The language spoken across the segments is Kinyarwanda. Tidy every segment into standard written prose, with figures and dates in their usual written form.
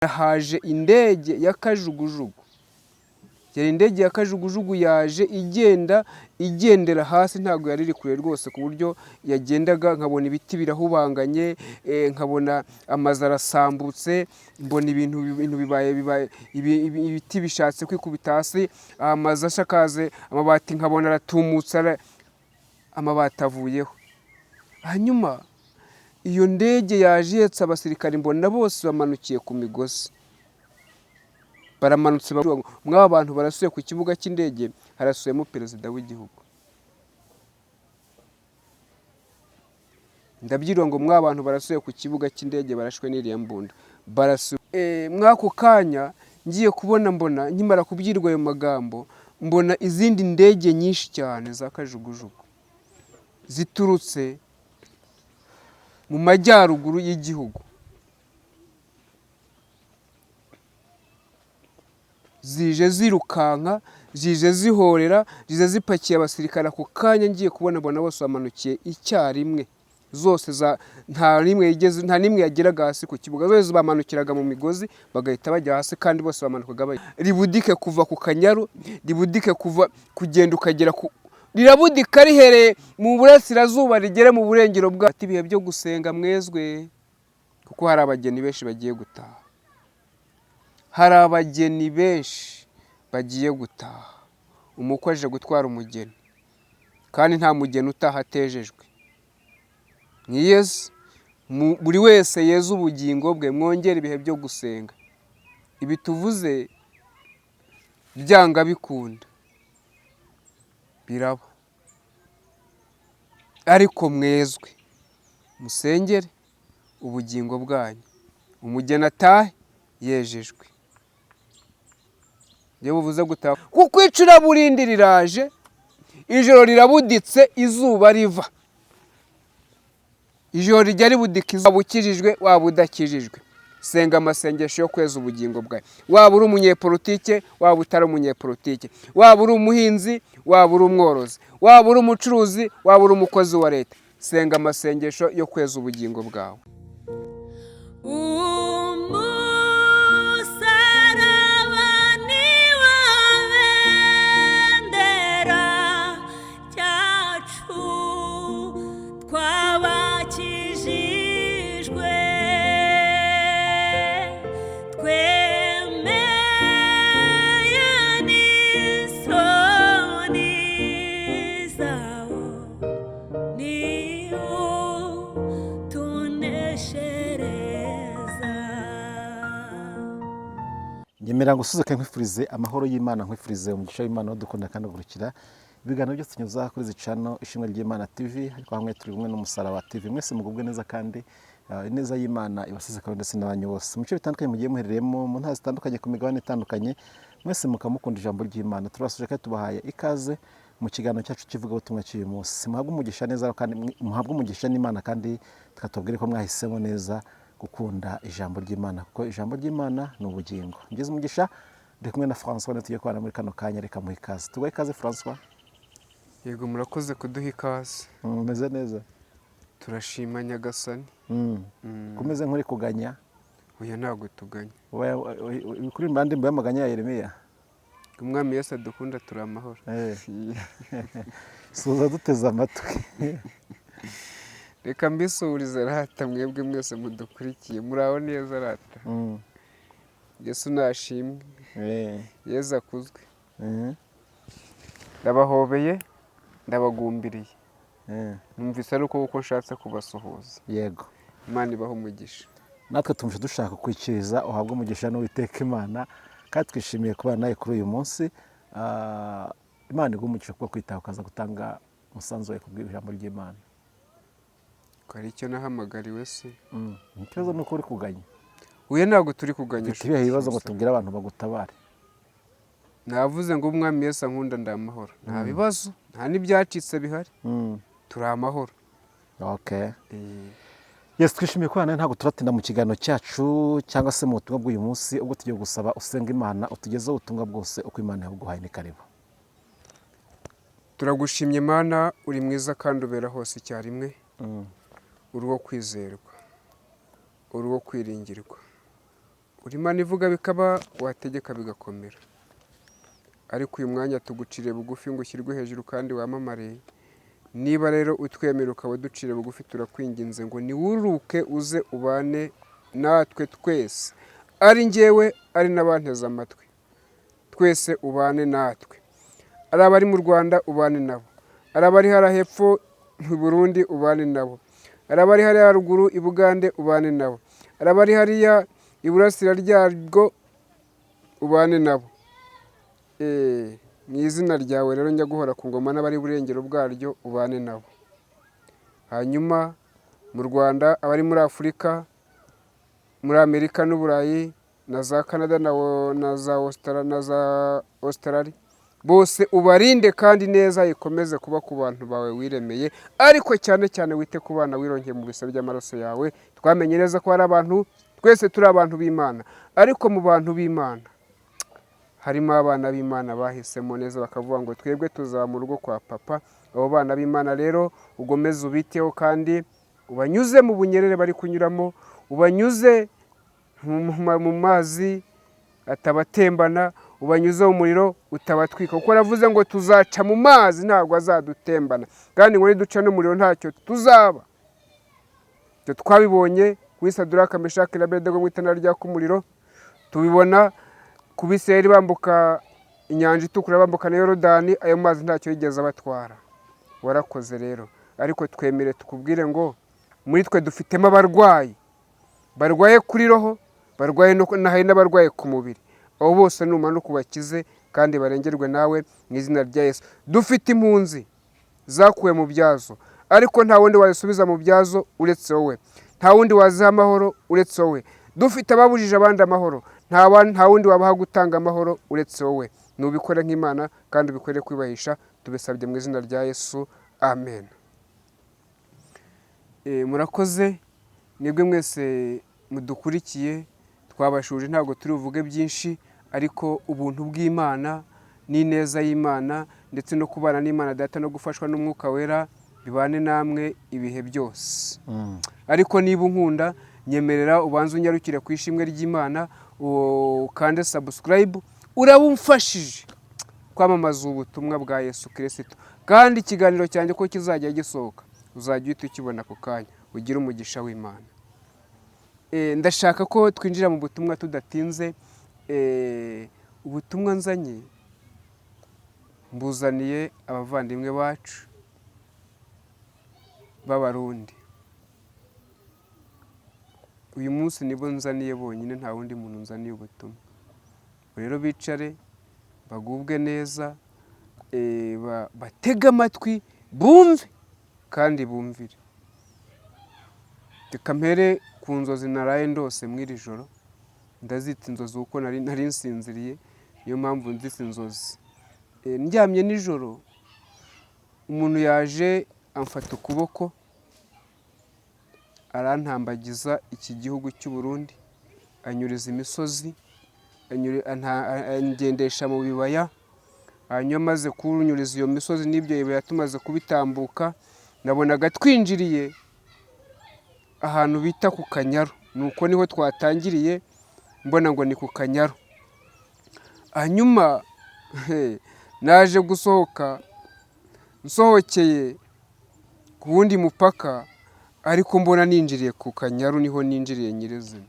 haje indege ya kajugujugu. Yari indege ya kajugujugu yaje igendera hasi, ntabwo yari iri kure rwose, ku buryo yagendaga nkabona ibiti birahubanganye, nkabona amazu arasambutse, mbona ibintu bibaye ibiti bishatse kwikubita hasi, amazu ashakaze amabati nkabona aratumutse, amabati avuyeho. Hanyuma iyo ndege yaje ihetse abasirikare, mbona bose bamanukiye ku migozi. Baramanutse mw'aba bantu barasuye ku kibuga cy'indege, harasuyemo perezida w'igihugu. Ndabyirwa ngo mw'aba bantu barasuye ku kibuga cy'indege barashwe n'iriya mbunda. Mw'ako kanya ngiye mbona nkimara kubyirwa ayo magambo, mbona izindi ndege nyinshi cyane za kajugujugu ziturutse mu majyaruguru y'igihugu, zije zirukanka, zije zihorera, zije zipakiye abasirikare. Ako kanya ngiye mbona bose bamanukiye icyarimwe, zose nta nimwe yageraga hasi ku kibuga, zose bamanukiraga mu migozi bagahita bajya hasi, kandi bose bamanukaga ribudike kuva ku Kanyaru, ribudike kugenda ukagera rirabudika rihereye mu burasirazuba rigere mu burengero bwa ibihe byo gusenga mwezwe, kuko hari abageni benshi bagiye gutaha. Hari abageni benshi bagiye gutaha. Umukwe aje gutwara umugeni, kandi nta mugeni utaha atejejwe. Mwiyeze, buri wese yeze ubugingo bwe, mwongere ibihe byo gusenga. Ibi tuvuze byanga bikunda biraba, ariko mwezwe musengere ubugingo bwanyu, umugeni atahe yejejwe. Iyo buvuze gutaha, kuko icuraburindi riraje, ijoro rirabuditse, izuba riva. Ijoro rijya ribudika, waba ukijijwe waba udakijijwe, senga amasengesho yo kweza ubugingo bwawe. Waba uri umunyepolitike waba utari umunyepolitike, waba uri umuhinzi waba uri umworozi, waba uri umucuruzi waba uri umukozi wa leta, senga amasengesho yo kweza ubugingo bwawe. Ngemera ngusuzuke nkwifurize amahoro y'Imana, nkwifurize umugisha w'Imana dukunda kandi gurukira ibiganiro byose tunyuza kuri zicano Ishimwe ry'Imana TV, ariko hamwe turi kumwe n'Umusaraba TV. Mwese mugubwe neza, kandi ineza y'Imana ibasize kandi ndetse n'abanyu bose mu bice bitandukanye mugiye muherereyemo, mu ntara zitandukanye, ku migabane itandukanye. Mwese mukamukunda ijambo ry'Imana. Turabasuje kandi tubahaye ikaze mu kiganiro cyacu kivuga ubutumwa cy'uyu munsi. Muhabwe umugisha neza, kandi muhabwe umugisha n'Imana, kandi tukatubwire ko mwahisemo neza gukunda ijambo ry'Imana, kuko ijambo ry'Imana ni ubugingo. Ngeze umugisha ndi kumwe na François, tugiye kubana muri kano kanya. Reka muhe ikaze. Tuguhe ikaze François. Yego, murakoze kuduha ikaze. Meze neza? Turashima Nyagasani. Kumeze nk'uri kuganya? Oya, ntabwo tuganya. Kuri mbandimbo y'amaganya ya Yeremiya. Umwami Yesu adukunda, turi amahoro. Suza duteze amatwi. Reka mbisurize rata, mwebwe mwese mudukurikiye, muraho neza rata. Yesu nashimwe, Yesu akuzwe. Ndabahobeye, ndabagumbiriye. Numvise ari uko nshatse kubasuhuza. Yego, Imana ibaho umugisha. natwe tumuje dushaka kwikiriza, uhabwe umugisha n'Uwiteka Imana, kandi twishimiye kubana nawe kuri uyu munsi. Imana iguhe umugisha kuko kwitaho ukaza gutanga umusanzu wawe kubwira ijambo ry'Imana. Ko ari icyo nahamagariwe se. Ikibazo ni uko uri kuganya. Oya, ntabwo turi kuganya. Ufite ibihe bibazo ngo tubwire abantu bagutabare? Navuze ngo umwami Yesu ankunda, ndi amahoro. Nta bibazo, nta n'ibyacitse bihari. Turi amahoro. Okay. Yes, twishimiye kubana, ntabwo turatinda mu kiganiro cyacu cyangwa se mu butumwa bw'uyu munsi, ubwo tugiye gusaba usenga Imana utugezeho ubutumwa bwose uko Imana yabuguhaye. Ni karibu. Turagushimye Imana, uri mwiza kandi ubera hose icyarimwe. uri uwo kwizerwa, uri uwo kwiringirwa, uri Imana ivuga bikaba, wategeka bigakomera. Ariko uyu mwanya tuguciriye bugufi ngo ushyirwe hejuru kandi wamamare. Niba rero utwemera ukaba duciriye bugufi, turakwinginze ngo niwuruke uze ubane natwe twese, ari njyewe ari n'abanteze amatwi, twese ubane natwe. Ari abari mu Rwanda ubane nabo, ari abari hariya hepfo mu Burundi ubane nabo, ari abari hariya haruguru i Bugande ubane nabo, ari abari hariya iburasira ryarwo ubane nabo. Mu izina ryawe rero njya guhora ku ngoma, n'abari burengero bwaryo ubane nabo. Hanyuma mu Rwanda, abari muri Afurika, muri Amerika n'Uburayi, na za Canada na za Australia, bose ubarinde kandi neza ikomeze kuba ku bantu bawe wiremeye, ariko cyane cyane wite ku bana wironkeye mu bisa by'amaraso yawe. Twamenye neza ko hari abantu, twese turi abantu b'Imana, ariko mu bantu b'Imana harimo abana b'Imana bahisemo neza bakavuga ngo twebwe tuzaba mu rugo kwa papa. Abo bana b'Imana rero ugomeze ubiteho kandi ubanyuze mu bunyerere bari kunyuramo, ubanyuze mu mazi atabatembana, ubanyuze mu muriro utabatwika, kuko aravuze ngo tuzaca mu mazi ntabwo azadutembana, kandi ngo niduca n'umuriro ntacyo tuzaba. Ibyo twabibonye kuri Saduraka, Meshaki na Abedenego mu itanura ryaka umuriro, tubibona ku Bisirayeli bambuka inyanja itukura, bambuka na Yorodani, ayo mazi ntacyo yigeze abatwara. Warakoze rero, ariko twemere tukubwire ngo muri twe dufitemo abarwayi, barwaye kuri roho, barwaye hari n'abarwaye ku mubiri. Abo bose numanuka ubakize kandi barengerwe nawe mu izina rya Yesu. Dufite impunzi zakuwe mu byazo, ariko nta wundi wazisubiza mu byazo uretse wowe, nta wundi waziha amahoro uretse wowe. Dufite ababujije abandi amahoro, nta wundi wabaha gutanga amahoro uretse wowe. Nubikore nk'Imana kandi ubikore kwibahisha, tubisabye mu izina rya Yesu, amen. Murakoze nibwe mwese mudukurikiye, twabashuje ntabwo turi buvuge byinshi, ariko ubuntu bw'Imana n'ineza y'Imana ndetse no kubana n'Imana Data no gufashwa n'Umwuka Wera bibane namwe ibihe byose. Ariko niba unkunda, nyemerera ubanze unyarukire ku ishimwe ry'Imana, ukande subscribe, uraba umfashije kwamamaza ubutumwa bwa Yesu Kristo. Kandi ikiganiro cyanjye ko kizajya gisohoka, uzajya uhita ukibona ako kanya. Ugire umugisha w'Imana. Ndashaka ko twinjira mu butumwa tudatinze. Ubutumwa nzanye mbuzaniye abavandimwe bacu b'Abarundi. Uyu munsi nibo nzaniye bonyine, nta wundi muntu nzaniye ubutumwa. Rero bicare bagubwe neza, batege amatwi, bumve kandi bumvire. Reka mpere ku nzozi naraye ndose mw'iri joro. Ndazita inzozi kuko nari nsinziriye, niyo mpamvu nzise inzozi. Ndyamye nijoro, umuntu yaje amfata ukuboko, arantambagiza iki gihugu cy'u Burundi, anyuriza imisozi, angendesha mu bibaya. Hanyuma amaze kunyuriza iyo misozi n'ibyo bibaya, tumaze kubitambuka, nabonaga twinjiriye ahantu bita ku Kanyaru. Nuko niho twatangiriye, mbona ngo ni ku Kanyaru. Hanyuma naje gusohoka, nsohokeye ku wundi mupaka, ariko mbona ninjiriye ku Kanyaru, niho ninjiriye nyirizina.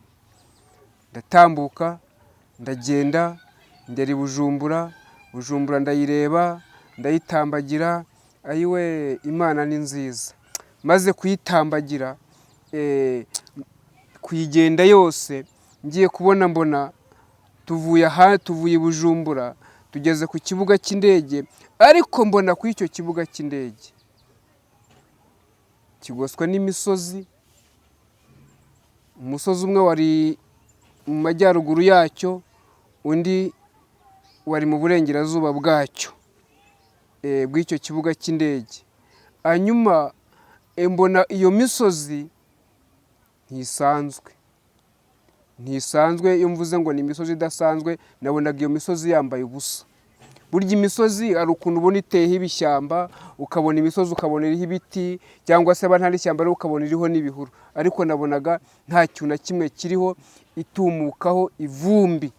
Ndatambuka, ndagenda, ngera i Bujumbura. Bujumbura ndayireba, ndayitambagira. Ayiwe, Imana ni nziza. Maze kuyitambagira, kuyigenda yose, ngiye kubona mbona tuvuye i Bujumbura, tugeze ku kibuga cy'indege, ariko mbona kuri icyo kibuga cy'indege kigoswe n'imisozi. Umusozi umwe wari mu majyaruguru yacyo, undi wari mu burengerazuba bwacyo, bw'icyo kibuga cy'indege. Hanyuma mbona iyo misozi ntisanzwe. Iyo mvuze ngo ni imisozi idasanzwe, nabonaga iyo misozi yambaye ubusa. burya imisozi hari ukuntu ubona iteyeho ibishyamba, ukabona imisozi ukabona iriho ibiti, cyangwa se ntari ishyamba rero ukabona iriho n'ibihuru, ariko nabonaga nta kintu na kimwe kiriho, itumukaho ivumbi.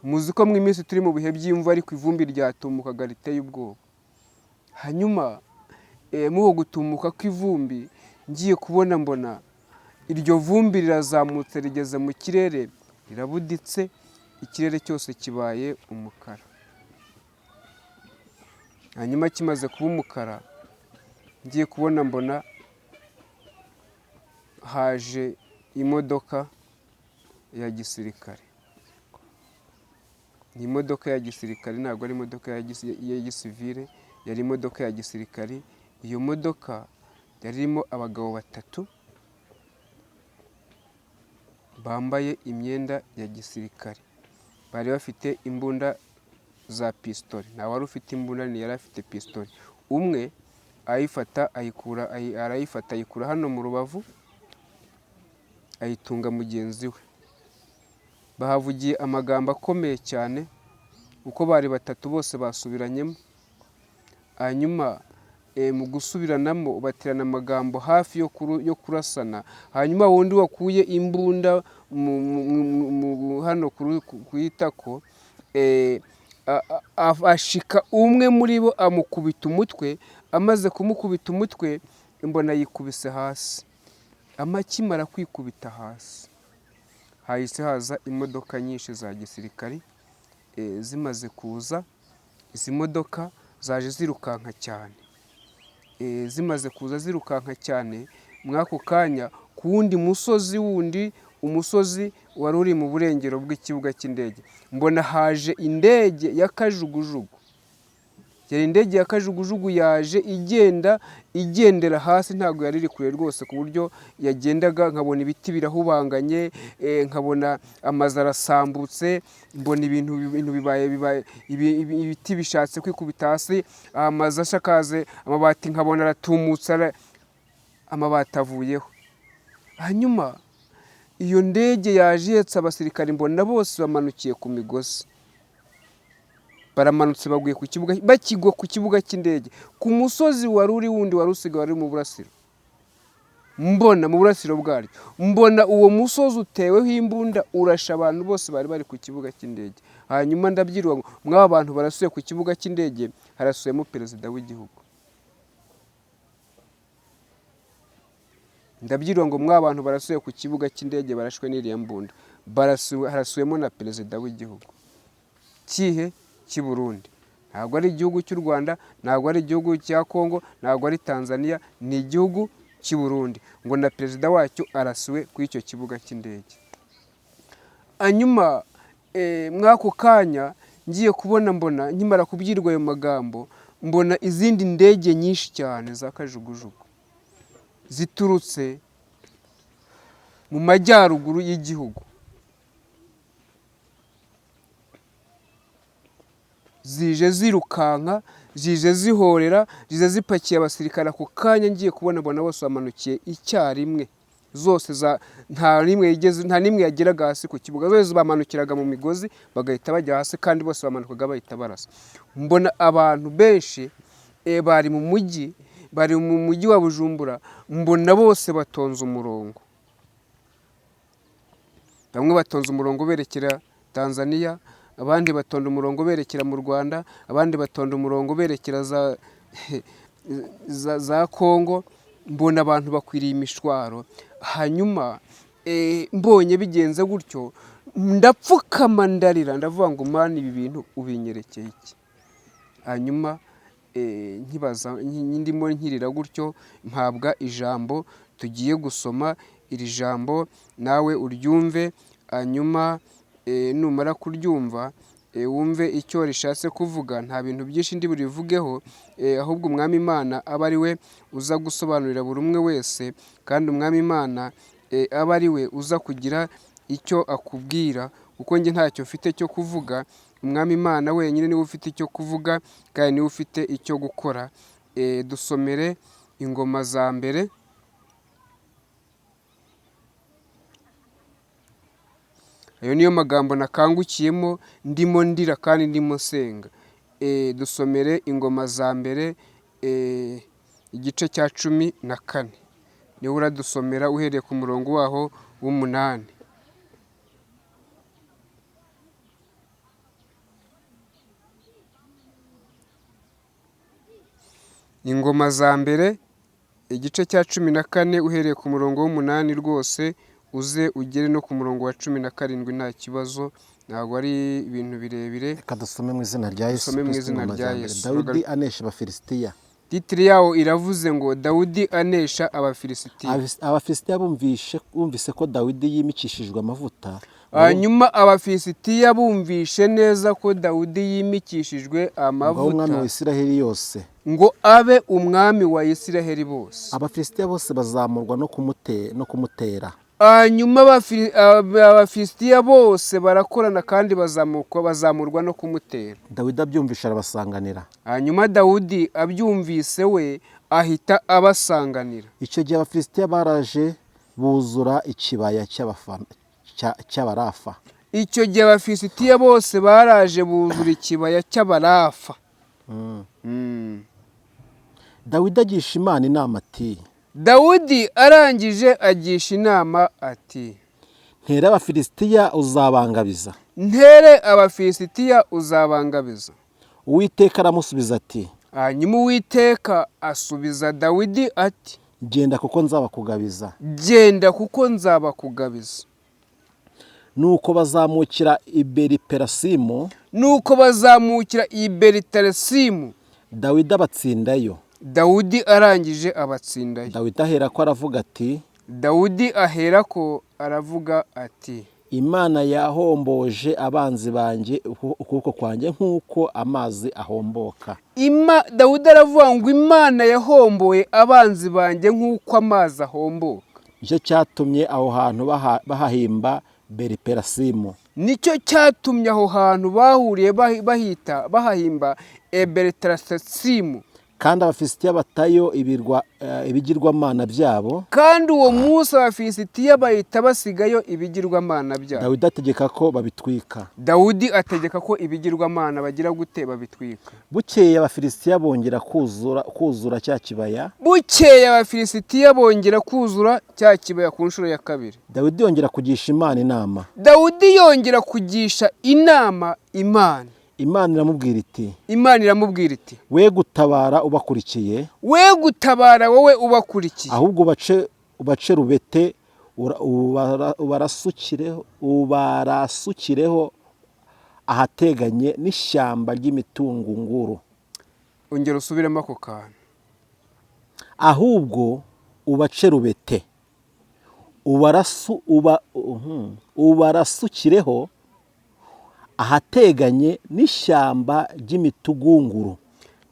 Muzi ko mu iminsi turi mu bihe by'imvura, ariko ivumbi ryatumukaga riteye ubwoba. Hanyuma muho gutumuka kw'ivumbi ngiye kubona mbona iryo vumbi rirazamutse rigeze mu kirere, rirabuditse, ikirere cyose kibaye umukara. Hanyuma kimaze kuba umukara, ngiye kubona mbona haje imodoka ya gisirikare. Ni imodoka ya gisirikare, ntabwo ari imodoka ya gisivile, yari imodoka ya gisirikare. Iyo modoka yari irimo abagabo batatu bambaye imyenda ya gisirikare, bari bafite imbunda za pistori. Nta wari ufite imbunda, ni yari afite pistori. Umwe arayifata ayikura hano mu rubavu, ayitunga mugenzi we. Bahavugiye amagambo akomeye cyane, uko bari batatu bose basubiranyemo. Hanyuma mu gusubiranamo baterana amagambo hafi yo kurasana. Hanyuma wundi wakuye imbunda hano ku itako, ashika umwe muri bo amukubita umutwe. Amaze kumukubita umutwe, mbona yikubise hasi. Amakimara kwikubita hasi, hahise haza imodoka nyinshi za gisirikari. Zimaze kuza, izi modoka zaje zirukanka cyane. Zimaze kuza zirukanka cyane, mw'ako kanya ku wundi musozi wundi, umusozi wari uri mu burengero bw'ikibuga cy'indege, mbona haje indege ya kajugujugu. Yari indege ya kajugujugu yaje igendera hasi, ntabwo yari iri kure rwose, ku buryo yagendaga nkabona ibiti birahubanganye, nkabona amazu arasambutse, mbona ibintu bibaye ibiti bishatse kwikubita hasi, amazu ashakaze amabati nkabona aratumutse, amabati avuyeho. Hanyuma iyo ndege yaje ihetse abasirikare, mbona bose bamanukiye ku migozi. Baramanutse baguye ku kibuga, bakigwa ku kibuga cy'indege, ku musozi wari uri wundi wari usigaye wari mu burasiro. Mbona mu burasiro bwaryo, mbona uwo musozi uteweho imbunda, urasha abantu bose bari bari ku kibuga cy'indege. Hanyuma ndabyirwa ngo mw'aba bantu barasuye ku kibuga cy'indege, harasuyemo perezida w'igihugu. Ndabyirwa ngo mw'aba bantu barasuye ku kibuga cy'indege, barashwe n'iriya mbunda, harasuyemo na perezida w'igihugu. Kihe? Cy'i Burundi. Ntabwo ari igihugu cy'u Rwanda, ntabwo ari igihugu cya Kongo, ntabwo ari Tanzania, ni igihugu cy'i Burundi. Ngo na perezida wacyo arasuwe kuri icyo kibuga cy'indege. Hanyuma mw'ako kanya ngiye kubona, mbona nkimara kubyirwa ayo magambo, mbona izindi ndege nyinshi cyane za kajugujugu ziturutse mu majyaruguru y'igihugu, zije zirukanka, zije zihorera, zije zipakiye abasirikare. Ako kanya ngiye kubona mbona bose bamanukiye icyarimwe, zose nta nimwe yageraga hasi ku kibuga, zose bamanukiraga mu migozi bagahita bajya hasi, kandi bose bamanukaga bahita barasa. Mbona abantu benshi bari mu mujyi wa Bujumbura, mbona bose batonze umurongo. Bamwe batonze umurongo berekera Tanzania, abandi batonda umurongo berekera mu Rwanda, abandi batonda umurongo berekera za Kongo. Mbona abantu bakwiriye imishwaro. Hanyuma mbonye bigenze gutyo, ndapfukama ndarira, ndavuga ngo Mana, ibi bintu ubinyerekeye iki? Hanyuma ndimo nkirira gutyo, mpabwa ijambo tugiye gusoma. Iri jambo nawe uryumve, hanyuma numara kuryumva wumve icyo rishatse kuvuga. Nta bintu byinshi ndi burivugeho, ahubwo Umwami Imana aba ari we uza gusobanurira buri umwe wese, kandi Umwami Imana aba ari we uza kugira icyo akubwira, kuko njye ntacyo mfite cyo kuvuga. Umwami Imana wenyine niwe ufite icyo kuvuga, kandi niwe ufite icyo gukora. Dusomere Ingoma za mbere, ayo niyo magambo nakangukiyemo ndimo ndira kandi ndimo senga. Dusomere Ingoma za mbere igice cya 14 niwe uradusomera uhereye ku murongo waho w'8. Ingoma za mbere igice cya 14 uhereye ku murongo w'8 rwose uze ugere no ku murongo wa 17 nta kibazo, ntabwo ari ibintu birebire. Reka dusome mu izina rya Yesu. Dusome mu izina rya Yesu. Dawidi anesha Abafilisitiya. Titire yawo iravuze ngo Dawudi anesha Abafilisitiya. Abafilisitiya bumvise ko Dawidi yimikishijwe amavuta. Hanyuma Abafilisitiya bumvishe neza ko Dawudi yimikishijwe amavuta, umwami wa Isiraheli yose, ngo abe umwami wa Isiraheli bose. Abafilisitiya bose bazamurwa no kumutera. Hanyuma Abafilisitiya bose barakorana kandi bazamurwa no kumutera. Dawidi abyumvisha arabasanganira. Hanyuma Dawudi abyumvise we ahita abasanganira. Icyo gihe Abafilisitiya baraje buzura ikibaya cy'Abarafa. Icyo gihe Abafilisitiya bose baraje buzura ikibaya cy'Abarafa. Dawidi agisha Imana inama ati, Dawudi arangije agisha inama ati, ntere Abafilisitiya uzabangabiza. Ntere Abafilisitiya uzabangabiza. Uwiteka aramusubiza ati, hanyuma Uwiteka asubiza Dawidi ati, genda kuko nzabakugabiza. Genda kuko nzabakugabiza. Nuko bazamukira i Beriperasimu. Nuko bazamukira i Beritarasimu. Dawidi abatsindayo. Dawudi arangije abatsindayo. Dawidi aherako aravuga ati, Dawudi aherako aravuga ati, Imana yahomboje abanzi banjye ukuboko kwanjye nk'uko amazi ahomboka. Dawudi aravuga ngo Imana yahomboye abanzi banjye nk'uko amazi ahomboka. Nicyo cyatumye aho hantu bahahimba Beriperasimu. Nicyo cyatumye aho hantu bahuriye bahahimba Beritarasimu. Kandi Abafilisitiya batayo ibigirwamana byabo. Kandi uwo munsi Abafilisitiya bahita basigayo ibigirwamana byabo. Dawidi ategeka ko babitwika. Dawudi ategeka ko ibigirwamana bagira gute babitwika. Bukeye Abafilisitiya bongera kuzura cya kibaya. Bukeye Abafilisitiya bongera kuzura cya kibaya ku nshuro ya kabiri. Dawidi yongera kugisha Imana inama. Dawudi yongera kugisha inama Imana. Imana iramubwira iti, Imana iramubwira iti, we gutabara ubakurikiye. We gutabara wowe ubakurikiye. Ahubwo ubace rubete ubarasukireho ahateganye n'ishyamba ry'imitungunguru. Ongera usubiremo ako kantu. Ahubwo ubace rubete ubarasukireho ahateganye n'ishyamba ry'imitugunguru.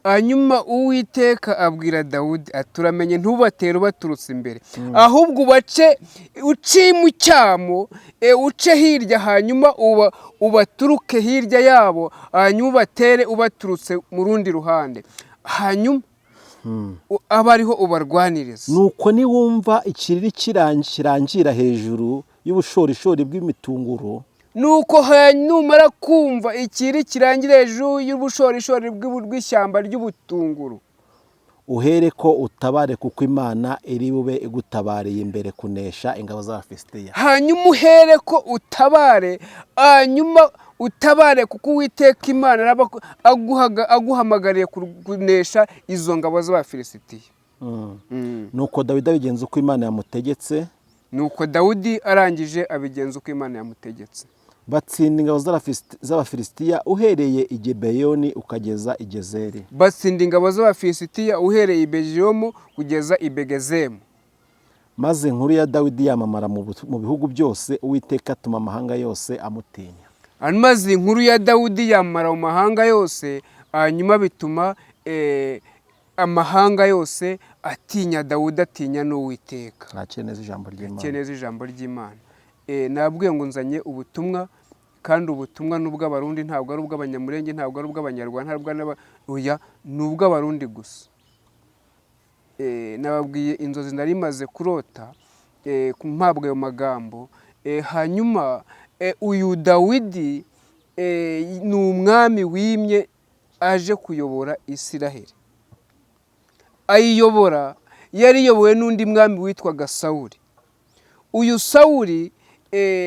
Hanyuma Uwiteka abwira Dawudi aturamenye ntubatere ubaturutse imbere, ahubwo uce mu cyamo, uce hirya, hanyuma ubaturuke hirya yabo, hanyuma ubatere ubaturutse mu rundi ruhande, hanyuma aba ariho ubarwaniriza. Nuko niwumva ikiriri kirangira hejuru y'ubushorishori bw'imitunguru, nuko numara kumva ikiri kirangira hejuru y'ubushorishori bw'ishyamba ry'ubutunguru, uhere ko utabare kuko Imana iri bube igutabariye imbere kunesha ingabo z'Abafilisitiya. Hanyuma uhere ko utabare, hanyuma utabare kuko Uwiteka Imana aguhamagariye kunesha izo ngabo z'Abafilisitiya. Nuko Dawidi abigenza uko Imana yamutegetse. Nuko Dawudi arangije abigenza uko Imana yamutegetse. Batsinda ingabo z'Abafilisitiya uhereye i Gibeyoni ukageza i Gezeri. Batsinda ingabo z'Abafilisitiya uhereye i Bejiyomu kugeza i Begezemu. Maze inkuru ya Dawidi yamamara mu bihugu byose, Uwiteka atuma amahanga yose amutinya. Maze inkuru ya Dawidi yamamara mu mahanga yose, hanyuma bituma amahanga yose atinya Dawudi, atinya n'Uwiteka. Akeneza ijambo ry'Imana. Akeneza ijambo ry'Imana. Nabwiye ngo nzanye ubutumwa, kandi ubutumwa n'ubw'Abarundi, ntabwo ari ubw'Abanyamulenge, ntabwo ari ubw'Abanyarwanda, ni ubw'Abarundi gusa. Nababwiye inzozi nari maze kurota mpabwa ayo magambo, hanyuma uyu Dawidi ni umwami wimye aje kuyobora Isiraheli. Ayiyobora yari iyobowe n'undi mwami witwaga Sawuli. Uyu Sawuli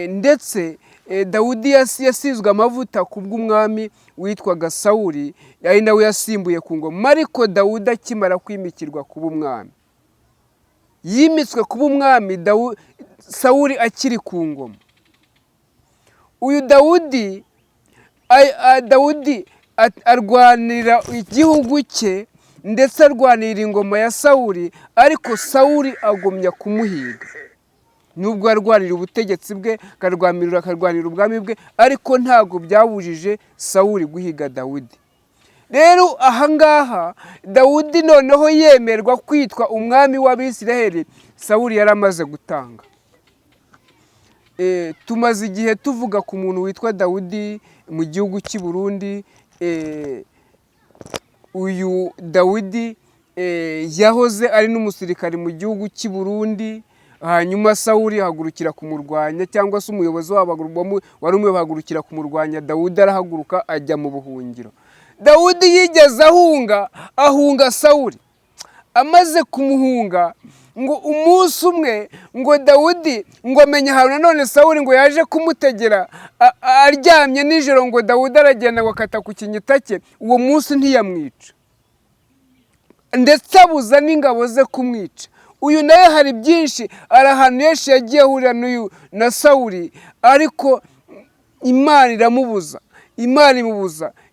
ndetse Dawidi yasizwe amavuta ku bw'umwami witwaga Sawuli, ari nawe yasimbuye ku ngoma. Ariko Dawudi akimara kwimikirwa kuba umwami, yimitswe kuba umwami Sawuli akiri ku ngoma. Uyu Dawudi arwanira igihugu cye ndetse arwanira ingoma ya Sawuli, ariko Sawuli agumya kumuhiga. Nubwo arwanira ubutegetsi bwe, akarwanira ubwami bwe, ariko ntabwo byabujije Sawuli guhiga Dawidi. Rero ahangaha Dawidi noneho yemerwa kwitwa umwami w'Abisiraheli, Sawuli yari amaze gutanga. Tumaze igihe tuvuga ku muntu witwa Dawidi mu gihugu cy'i Burundi. Uyu Dawidi yahoze ari n'umusirikare mu gihugu cy'i Burundi, hanyuma Sawuli ahagurukira kumurwanya, cyangwa se umuyobozi wabo wari umwe bahagurukira kumurwanya. Dawidi arahaguruka ajya mu buhungiro. Dawidi yigeze ahunga Sawuli. Amaze kumuhunga, ngo umunsi umwe ngo Dawidi ngo amenye ahantu nanone Sawuli ngo yaje kumutegera aryamye nijoro, ngo Dawidi aragenda ngo akata ku kinyita cye. Uwo munsi ntiyamwica, ndetse abuza n'ingabo ze kumwica. Uyu nawe hari byinshi, ari ahantu henshi yagiye ahurira na Sawuli, ariko Imana iramubuza,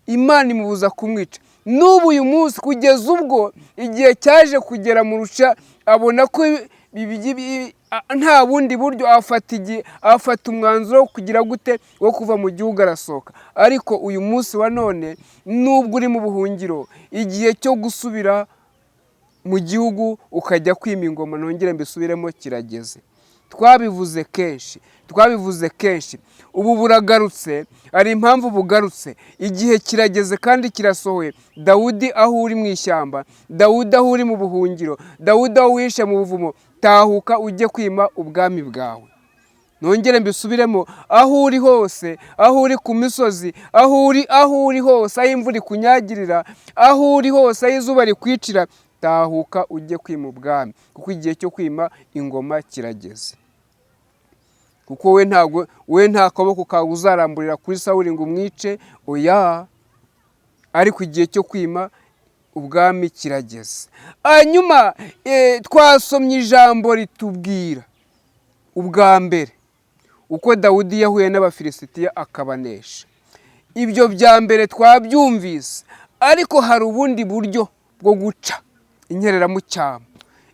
Imana imubuza kumwica. N'ubu uyu munsi kugeza ubwo igihe cyaje kugera mu rusha, abona ko nta bundi buryo, afata umwanzuro wo kugira gute, wo kuva mu gihugu arasohoka. Ariko uyu munsi wa none, nubwo uri mu buhungiro, igihe cyo gusubira mu gihugu ukajya kwima ingoma, nongere mbisubiremo, kirageze. Twabivuze kenshi, ubu buragarutse. Hari impamvu bugarutse, igihe kirageze kandi kirasohoye. Dawudi aho uri mu ishyamba, Dawudi aho uri mu buhungiro, Dawudi aho wihishe mu buvumo, tahuka ujye kwima ubwami bwawe. Nongere mbisubiremo, aho uri hose, aho uri ku misozi, aho uri hose, aho imvura ikunyagirira, aho uri hose, aho izuba rikwicira, tahuka ujye kwima ubwami, kuko igihe cyo kwima ingoma kirageze. Kuko we nta kaboko kawe uzaramburira kuri Sawuli ngo umwice, oya, ariko igihe cyo kwima ubwami kirageze. Hanyuma twasomye ijambo ritubwira ubwa mbere uko Dawidi yahuye n'Abafilisitiya akabanesha. Ibyo bya mbere twabyumvise, ariko hari ubundi buryo bwo guca inkereramucyamo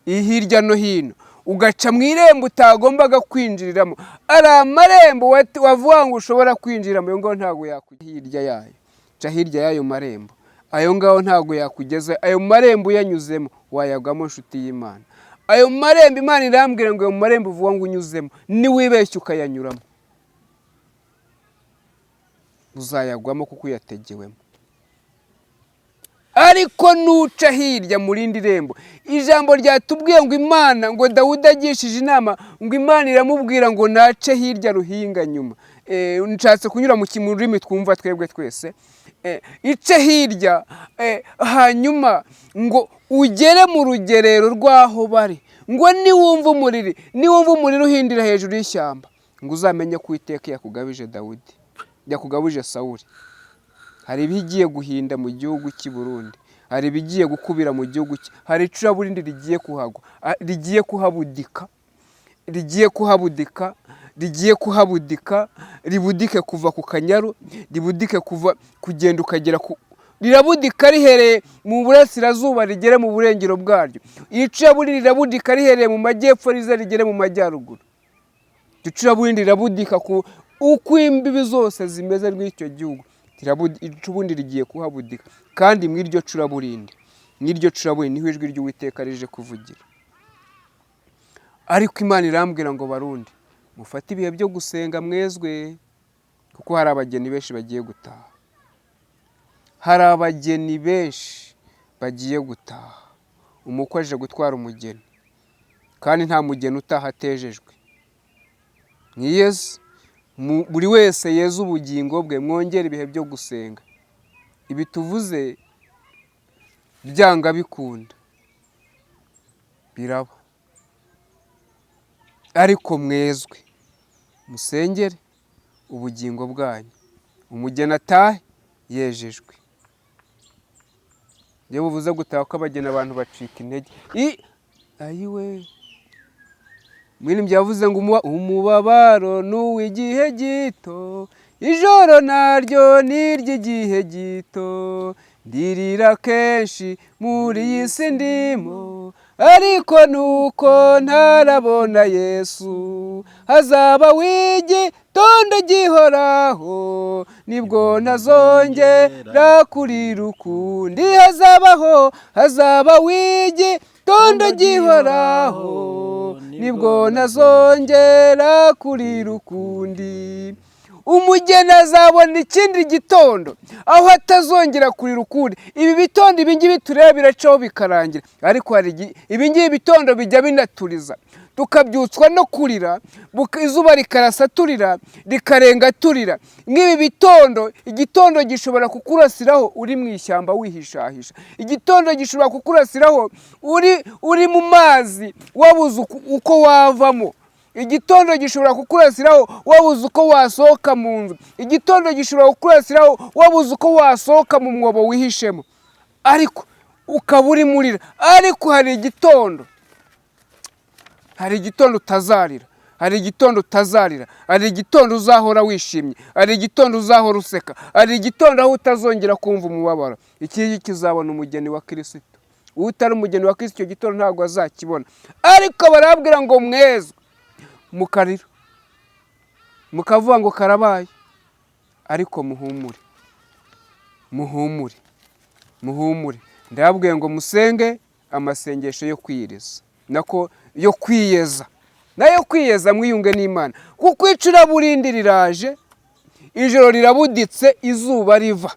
hirya no hino, ugaca mu irembo utagombaga kwinjiriramo. Ari amarembo wavuga ngo ushobora kwinjiramo, ayo ngaho ntabwo yakujya hirya yayo. Ca hirya y'ayo marembo, ayo ngaho ntabwo yakugeza. Ayo marembo uyanyuzemo wayagwamo, nshuti y'Imana. Ayo marembo Imana irambwira ngo ayo marembo uvuga ngo unyuzemo, niwibeshya ukayanyuramo, uzayagwamo kuko uyategewemo. Ariko nuca hirya mu rindi rembo, ijambo ryatubwiye ngo Imana, ngo Dawudi agishije inama, ngo Imana iramubwira ngo nace hirya ruhinga nyuma. Nshatse kunyura mu rurimi twumva twebwe twese. Ice hirya, hanyuma ngo ugere mu rugerero rw'aho bari, ngo niwumva umuriro uhindira hejuru y'ishyamba, ngo uzamenye ko Uwiteka yakugabije Dawidi, yakugabije Sawuli. Hari ibigiye guhinda mu gihugu cy'i Burundi, hari ibigiye gukubira mu gihugu cye, hari icuraburindi rigiye kuhagwa, rigiye kuhabudika, ribudike kuva ku Kanyaru, ribudike kugenda ukagera rirabudika rihereye mu burasirazuba rigere mu burengero bwaryo. Icuraburindi rirabudika rihereye mu majyepfo rize rigere mu majyaruguru. Icuraburindi rirabudika uko imbibi zose zimeze rw'icyo gihugu. Icubundi rigiye kuhabudika, kandi mw'iryo curaburindi niho ijwi ry'Uwiteka rije kuvugira. Ariko Imana irambwira ngo Barundi, mufate ibihe byo gusenga mwezwe, kuko hari abageni benshi bagiye gutaha. Umukwe aje gutwara umugeni, kandi nta mugeni utaha atejejwe. Ni Yesu, buri wese yeze ubugingo bwe, mwongere ibihe byo gusenga. Ibi tuvuze byanga bikunda biraba, ariko mwezwe musengere ubugingo bwanyu, umugeni atahe yejejwe. Iyo buvuze gutaha kw'abageni abantu bacika intege. Ayiwe Umuririmbyi yavuze ngo umubabaro ni uw'igihe gito, ijoro naryo ni iry'igihe gito, ndirira kenshi muri iyi si ndimo, ariko nuko ntarabona Yesu. Hazaba w'igitondo gihoraho, nibwo ntazongera kurira ukundi. Hazaba w'igitondo gihoraho, nibwo ntazongera kurira ukundi. Umugeni azabona ikindi gitondo aho atazongera kurira ukundi. Ibi bitondo ibingibi tureba biracaho bikarangira, ariko hari ibingibi bitondo bijya binaturiza, tukabyutswa no kurira, izuba rikarasa turira, rikarenga turira. Nk'ibi bitondo, igitondo gishobora kukurasiraho uri mu ishyamba wihishahisha, igitondo gishobora kukurasiraho uri mu mazi wabuze uko wavamo, igitondo gishobora kukurasiraho wabuze uko wasohoka mu nzu, igitondo gishobora kukurasiraho wabuze uko wasohoka mu mwobo wihishemo, ariko ukaba uri murira. Ariko hari igitondo utazarira, hari igitondo utazarira, hari igitondo uzahora wishimye, hari igitondo uzahora useka, hari igitondo aho utazongera kumva umubabaro. Iki kizabona umugeni wa Kristo. Utari umugeni wa Kristo icyo gitondo ntabwo azakibona. Ariko barabwira ngo mwezwe mukarira, mukavuga ngo karabaye, ariko muhumure, muhumure, muhumure. Ndababwiye ngo musenge amasengesho yo kwiyiriza, nako yo kwiyeza, nayo kwiyeza mwiyunge n'Imana, kuko icuraburindi riraje, ijoro rirabuditse, izuba riva.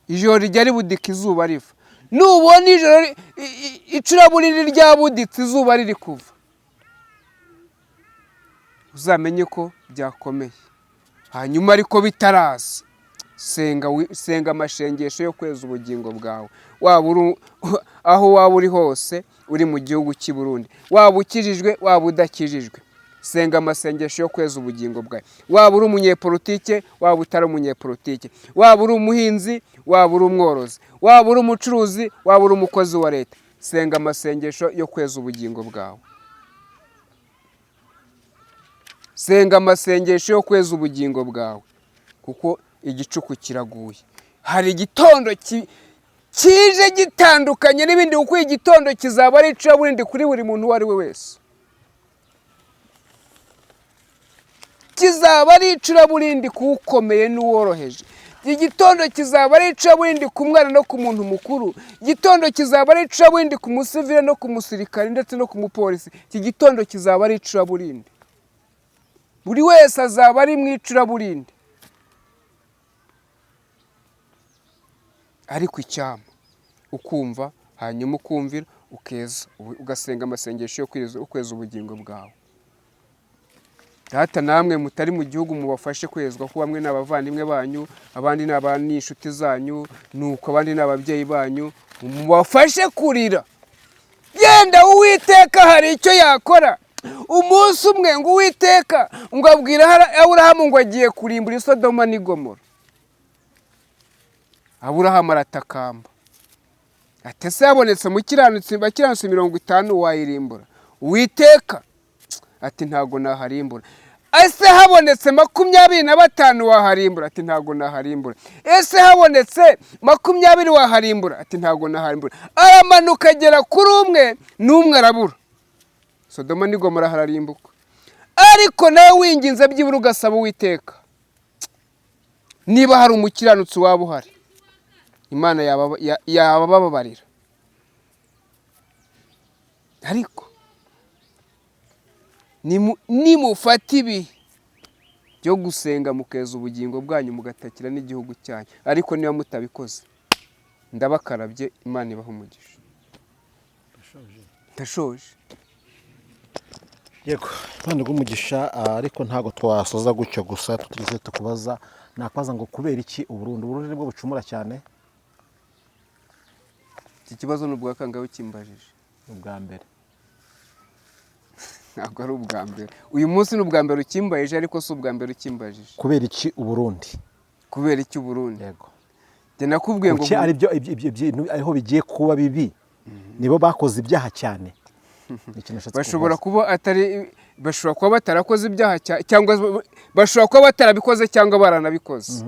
Ijoro rijya ribudika, izuba riva. Nubona ijoro icuraburindi ryabuditse, izuba riri kuva, uzamenye ko byakomeye. Hanyuma ariko bitaraza, senga amashengesho yo kweza ubugingo bwawe. Aho waba uri hose, uri mu gihugu cy'i Burundi, waba ukijijwe waba udakijijwe, senga amasengesho yo kweza ubugingo bwawe. Waba uri umunyepolitike waba utari umunyepolitike, waba uri umuhinzi waba uri umworozi, waba uri umucuruzi waba uri umukozi wa leta, senga amasengesho yo kweza ubugingo bwawe. Senga amasengesho yo kweza ubugingo bwawe, kuko igicuku kiraguye. Hari igitondo kije gitandukanye n'ibindi, kuko igitondo kizaba ari icuraburindi kuri buri muntu uwo ari we wese. Kizaba ari icuraburindi kuwukomeye n'uworoheje. Igitondo kizaba ari icuraburindi ku mwana no ku muntu mukuru. Igitondo kizaba ari icuraburindi ku musivile no ku musirikare ndetse no ku mupolisi. Iki gitondo kizaba ari icuraburindi. Buri wese azaba ari mu icuraburindi. Ariko icyama ukumva, hanyuma ukumvira, ukeza, ugasenga amasengesho yo kweza ubugingo bwawe. Data namwe mutari mu gihugu mubafashe kwezwa, ko bamwe n'abavandimwe banyu, abandi n'inshuti zanyu, nuko abandi n'ababyeyi banyu, mubafashe kurira. Yenda Uwiteka hari icyo yakora. Umunsi umwe ngo Uwiteka ngo abwira Aburahamu ngo agiye kurimbura Sodoma n'i Gomora. Aburahamu aratakamba, ati ese habonetse bakiranutsi 50 wayirimbura? Uwiteka ati ntago naharimbura. Ese habonetse 25 waharimbura? Ati ntago naharimbura. Ese habonetse 20 waharimbura? Ati ntago naharimbura. Aramanuka agera kuri umwe, n'umwe arabura. Sodoma n'i Gomora hararimbuka. Ariko nawe winginze byibura ugasaba Uwiteka, niba hari umukiranutsi waba uhari, Imana yabababarira. Ariko nimufata ibihe byo gusenga mukeza ubugingo bwanyu, mugatakira n'igihugu cyanyu. Ariko niba mutabikoze, ndabakarabye, Imana ibaha umugisha. Ndashoje. yego Imana iguhe ariko ntabwo twasoza gutyo gusa tutirize tukubaza nakwaza ngo kubera iki Uburundi nibwo bucumura cyane. iki kibazo ni ubwa kangahe ukimbajije? Ubwa mbere. Ntabwo ari ubwa mbere, uyu munsi ni ubwa mbere ukimbajije, ariko si ubwa mbere ukimbajije. Kubera iki Uburundi? Kubera iki Uburundi? Yego. Njye nakubwiye ngo ari byo ariho bigiye kuba bibi, nibo bakoze ibyaha cyane. bashobora kuba batarakoze ibyaha cyangwa bashobora kuba batarabikoze cyangwa baranabikoze,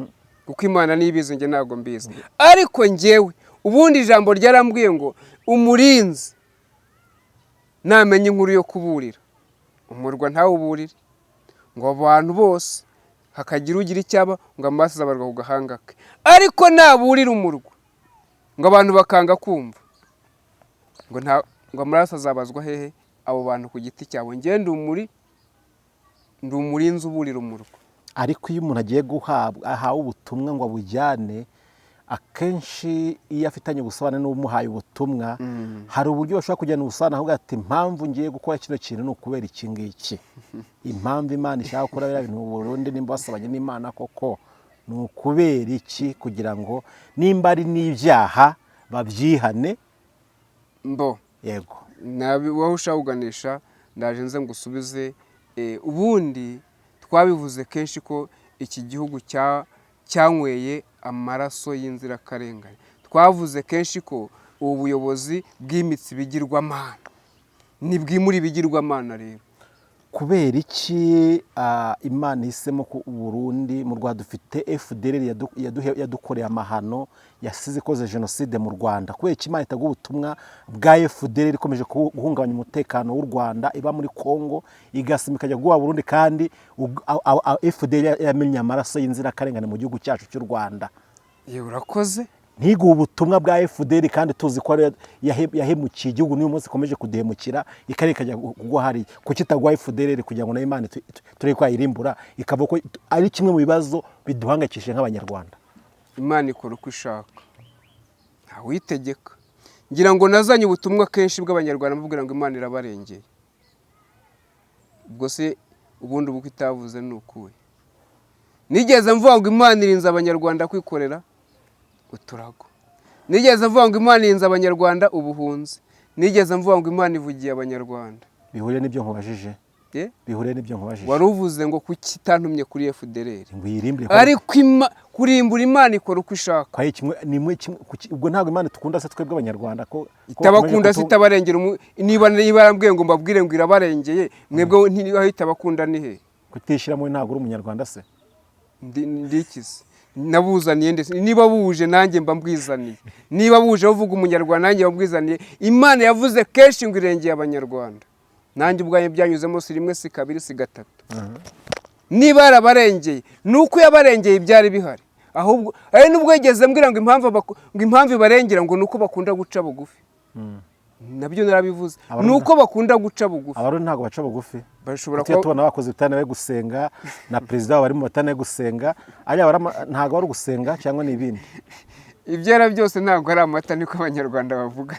kuko Imana nibizi, njye ntabwo mbizi. Ariko njyewe ubundi ijambo ryarambwiye ngo umurinzi namenye inkuru yo kuburira umurwa ntawuburire, ngo abantu bose hakagira ugira icyaba ngo amaso azabarwa ku gahanga ke, ariko naburira umurwa ngo abantu bakanga kumva, ngo amaraso azabazwa hehe abo bantu ku giti cyabo. Njye ndi umurinzi uburira umurwa. Ariko iyo umuntu agiye ahawe ubutumwa ngo abujyane, akenshi iyo afitanye ubusabane n'umuhaye ubutumwa, hari uburyo bashobora kujyana ubusabane ahubwo ati impamvu ngiye gukora kino kintu ni ukubera iki ngiki, impamvu Imana ishaka gukora biriya bintu mu Burundi, nimba basabanye n'Imana koko ni ukubera iki, kugira ngo nimba ari n'ibyaha babyihane. Yego. Wowe ushaka kuganisha ndaje nze ngusubize. Ubundi twabivuze kenshi ko iki gihugu cyanyweye amaraso y'inzirakarengane. Twavuze kenshi ko ubu buyobozi bw'imitsi bigirwamana nibwimura ibigirwamana. Rero kubera iki Imana ihisemo ku Burundi? Mu Rwanda dufite FDLR yadukoreye amahano, yasize ikoze jenoside mu Rwanda. Kubera iki Imana itaguha ubutumwa bwa FDLR ikomeje guhungabanya umutekano w'u Rwanda, iba muri Kongo igasima ikajya guha Burundi, kandi FDLR yamenye amaraso y'inzirakarengane mu gihugu cyacu cy'u Rwanda? Urakoze. Ntiguha ubutumwa bwa FDLR kandi tuzi ko yahemukiye igihugu, n'uyu munsi ikomeje kuduhemukira, ikajya kugwa hari kuki itagwa FDLR kugira ngo na Imana tureke ko ayirimbura, ikava ko ari kimwe mu bibazo biduhangayikishije nk'Abanyarwanda. Imana ikora uko ishaka, ntawitegeka. Ngira ngo nazanye ubutumwa kenshi bw'Abanyarwanda mubwira ngo Imana irabarengeye. Ubwo se ubundi ubuko itavuze ni ukuwe? Nigeze mvuga ngo Imana irinze Abanyarwanda kwikorera uturago? Nigeze mvuga ngo Imana irinze Abanyarwanda ubuhunzi? Nigeze mvuga ngo Imana ivugiye Abanyarwanda? Bihuriye n'ibyo nkubajije. Bihuriye n'ibyo nkubajije. Wari uvuze ngo kuki itantumye kuri FDLR? Ariko kurimbura Imana ikora uko ishaka. Ubwo ntabwo Imana tukunda se twebwe Abanyarwanda ko itabakunda se itabarengera? Niba yarambwiye ngo mbabwire ngo irabarengeye, mwebwe ntihita bakunda ni he? Kutishyiramo ntabwo uri Umunyarwanda se? Ndikize nabuzaniye ndetse niba buje nanjye mba mbwizaniye, niba buje uvuga Umunyarwanda nanjye mbwizaniye. Imana yavuze kenshi ngo irengeye Abanyarwanda, nanjye ubwaye byanyuzemo si rimwe si kabiri si gatatu. Niba yarabarengeye nuko yabarengeye ibyari bihari, ahubwo ari nubwo yigeze mbwira ngo impamvu ibarengera ngo nuko bakunda guca bugufi. Nabyo narabivuze, nuko bakunda guca bugufi. Abarundi ntabwo baca bugufi. Bashobora kuba tubona bakoze bitane bari gusenga na perezida wabo bari mu batane gusenga, ntabwo bari gusenga cyangwa n'ibindi. Ibyera byose ntabwo ari amata, niko Abanyarwanda bavuga.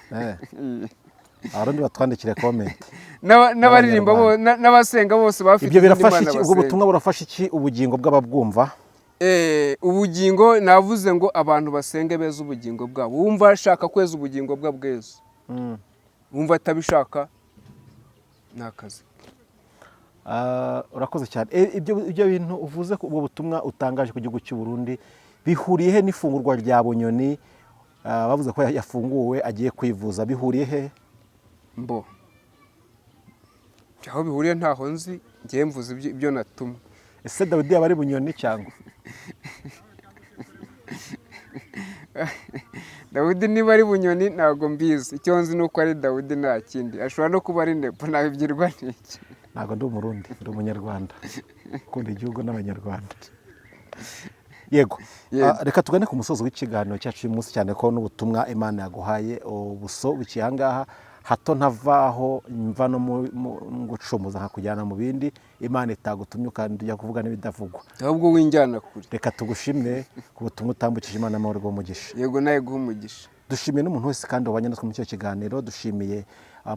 Abarundi batwandikire comment. N'abaririmba n'abasenga bose bafite ibyo birafasha iki? Ubwo butumwa burafasha iki ubugingo bw'ababwumva? Ubugingo navuze ngo abantu basenge beza ubugingo bwabo. Wumva ashaka kweza ubugingo bwa bweza, wumva atabishaka nakazi. Urakoze cyane. Ibyo bintu uvuze ko ubwo butumwa utangaje ku gihugu cy'u Burundi bihuriye he n'ifungurwa rya Bunyoni? Bavuze ko yafunguwe agiye kwivuza, bihuriye he? Aho bihuriye ntaho nzi, ngiye mvuze ibyo natumwe. Ese Dawidi yaba ari Bunyoni cyangwa? Dawidi niba ari Bunyoni ntabwo mbizi, icyo nzi ni uko ari Dawidi nta kindi. Ashobora no kuba ari Nepo, ntabibyirwa n'iki. Ntabwo ndi Umurundi, ndi Umunyarwanda ukunda igihugu n'Abanyarwanda. Yego. Reka tugane ku musozo w'ikiganiro cyacu uyu munsi, cyane ko n'ubutumwa Imana yaguhaye ubuso bukihangaha, hato ntavaho mva no mu gucumuza nkakujyana mu bindi Imana itagutumye kandi ujya kuvuga n'ibidavugwa, ahubwo winjyana kure. Reka tugushimire ku butumwa utambukije, Imana amahoro n'umugisha. Yego naye guha umugisha. dushimiye n'umuntu wese kandi wabanye natwe muri icyo kiganiro. Dushimiye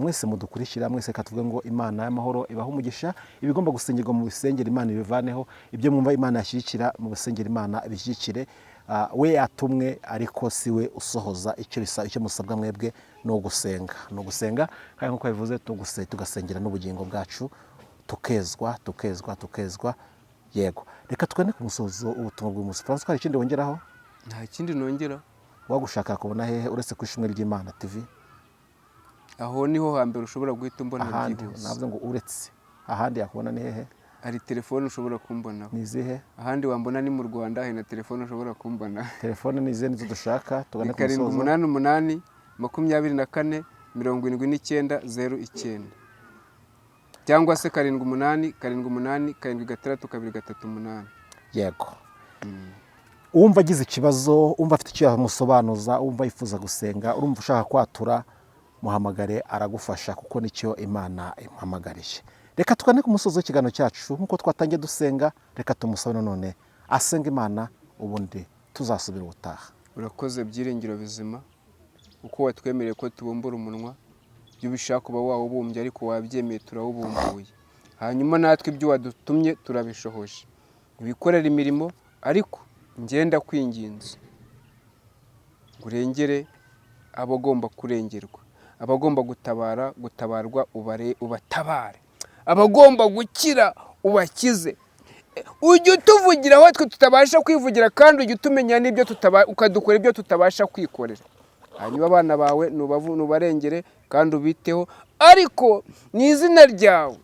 mwese mudukurikira mwese, katuvuge ngo Imana y'amahoro ibaho umugisha. Ibigomba gusengerwa mu bisengera Imana ibivaneho, ibyo mwumva Imana yashyigikira mu bisengera Imana ibishyigikire. We yatumwe ariko si we usohoza. Icyo musabwa mwebwe ni ugusenga kandi nk'uko bivuze tugasengera n'ubugingo bwacu, tukezwa. Yego, reka tugane ku musozo ubutumwa bw'umunsi. Francois, hari ikindi wongeraho? Nta kindi nongera. Wagushaka kubona hehe uretse ku Ishimwe ry'Imana TV? Aho niho hambere ushobora guhita umbona byihuse. Navuze ngo uretse ahandi yakubona ni hehe? Hari telefone ushobora kumbonaho. Ni izihe? Ahandi wambona ni mu Rwanda, hari na telefone ushobora kumbona. Telefone ni izihe nizo dushaka? Tugane ku musozo. 788 24 79 cyangwa se 78 78 76238. Yego. Umva agize ikibazo, umva afite icyo yamusobanuza, umva yifuza gusenga, urumva ushaka kwatura, muhamagare aragufasha kuko nicyo Imana imuhamagariye. Reka tugane ku musozo w'ikiganiro cyacu nk'uko twatangiye dusenga. Reka tumusabe none asenga Imana, ubundi tuzasubira ubutaha. Urakoze Byiringiro Bizima, uko watwemereye ko tubumbura umunwa, ibyo ubishaka uba wawubumbye ariko wabyemeye turawubumbuye. Hanyuma natwe ibyo wadutumye turabishohoje. Wikorera imirimo ariko ngenda kwinginze ngo urengere abagomba kurengerwa, abagomba gutabarwa ubatabare, abagomba gukira ubakize. Ujye utuvugira aho twe tutabasha kwivugira, kandi ujye utumenya n'ibyo ukadukora ibyo tutabasha kwikorera. Hanyuma abana bawe nubarengere kandi ubiteho, ariko mu izina ryawe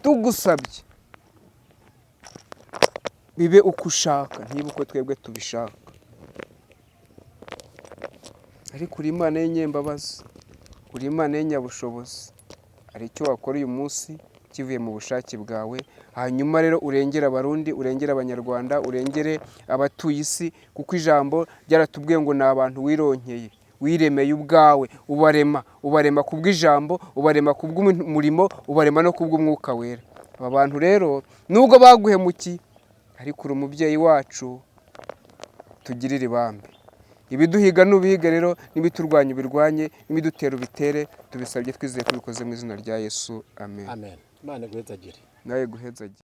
tugusabye bibe uko ushaka, ntibe uko twebwe tubishaka. Ariko uri Imana y'inyembabazi, uri Imana y'inyabushobozi. Hari icyo wakora uyu munsi kivuye mu bushake bwawe. Hanyuma rero urengere Abarundi, urengere Abanyarwanda, urengere abatuye isi, kuko ijambo ryaratubwiye ngo ni abantu wironkeye, wiremeye ubwawe, ubarema kubw'ijambo, ubarema kubw'umurimo, ubarema no kubw'umwuka wera. Aba bantu rero nubwo baguhemukiye, ariko uri umubyeyi wacu, tugirire ibambe. Ibiduhiga nubihiga rero, nibiturwanya ubirwanye, nibidutera ubitere. Tubisabye twizeye ko bikoze mu izina rya Yesu. Amen. Amen. Imana guhezagire. Nawe guhezagire.